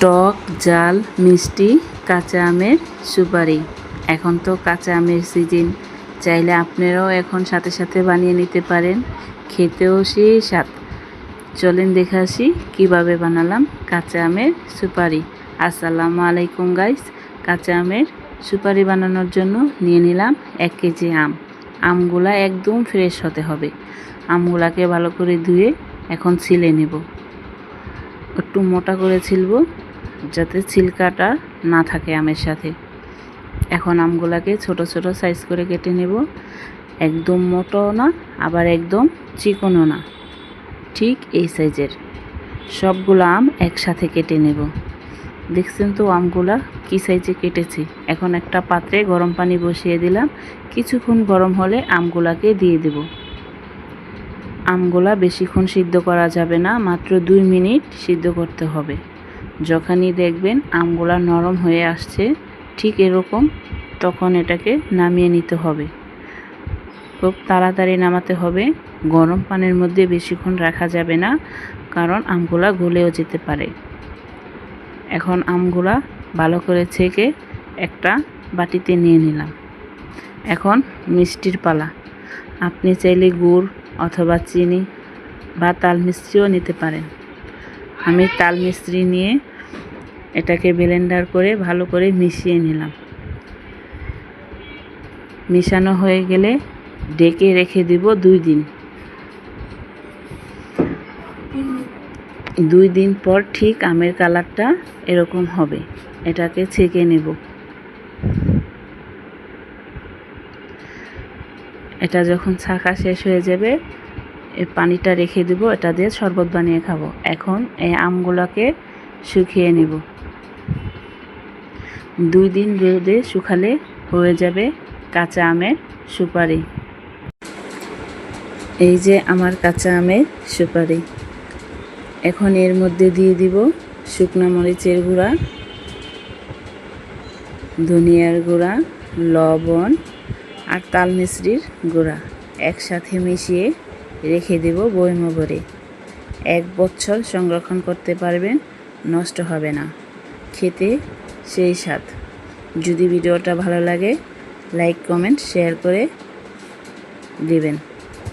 টক ঝাল মিষ্টি কাঁচা আমের সুপারি। এখন তো কাঁচা আমের সিজন, চাইলে আপনারাও এখন সাথে সাথে বানিয়ে নিতে পারেন, খেতেও সেই স্বাদ। চলেন দেখে আসি কীভাবে বানালাম কাঁচা আমের সুপারি। আসসালামু আলাইকুম গাইস। কাঁচা আমের সুপারি বানানোর জন্য নিয়ে নিলাম 1 কেজি আম। আমগুলা একদম ফ্রেশ হতে হবে। আমগুলাকে ভালো করে ধুয়ে এখন ছিলে নেব, একটু মোটা করে ছিলব যাতে ছিলকাটা না থাকে আমের সাথে। এখন আমগুলাকে ছোট ছোট সাইজ করে কেটে নেব, একদম মোটাও না আবার একদম চিকনও না, ঠিক এই সাইজের সবগুলো আম একসাথে কেটে নেব। দেখছেন তো আমগুলা কী সাইজে কেটেছি। এখন একটা পাত্রে গরম পানি বসিয়ে দিলাম, কিছুক্ষণ গরম হলে আমগুলাকে দিয়ে দেব। আমগুলা বেশিক্ষণ সিদ্ধ করা যাবে না, মাত্র 2 মিনিট সিদ্ধ করতে হবে। যখনই দেখবেন আমগুলা নরম হয়ে আসছে ঠিক এরকম, তখন এটাকে নামিয়ে নিতে হবে। খুব তাড়াতাড়ি নামাতে হবে, গরম পানির মধ্যে বেশিক্ষণ রাখা যাবে না, কারণ আমগুলা গলেও যেতে পারে। এখন আমগুলা ভালো করে ছেঁকে একটা বাটিতে নিয়ে নিলাম। এখন মিষ্টির পালা। আপনি চাইলে গুড় অথবা চিনি বা তাল মিশ্রিও নিতে পারেন। আমি তাল মিশ্রি নিয়ে এটাকে ব্লেন্ডার করে ভালো করে মিশিয়ে নিলাম। মিশানো হয়ে গেলে ঢেকে রেখে দিব 2 দিন। 2 দিন পর ঠিক আমের কালারটা এরকম হবে। এটাকে ছেঁকে নেব। এটা যখন ছাঁকা শেষ হয়ে যাবে, এই পানিটা রেখে দেব, এটা দিয়ে শরবত বানিয়ে খাবো। এখন এই আমগুলোকে শুকিয়ে নেব। 2 দিন রোদে শুকালে হয়ে যাবে কাঁচা আমের সুপারি। এই যে আমার কাঁচা আমের সুপারি। এখন এর মধ্যে দিয়ে দিব শুকনো মরিচের গুঁড়া, ধনিয়ার গুঁড়া, লবণ আর তাল মিশ্রির গুঁড়া একসাথে মিশিয়ে রেখে দেব বয়মে ভরে। 1 বছর সংরক্ষণ করতে পারবেন, নষ্ট হবে না, খেতে সেই স্বাদ। যদি ভিডিওটা ভালো লাগে লাইক কমেন্ট শেয়ার করে দিবেন।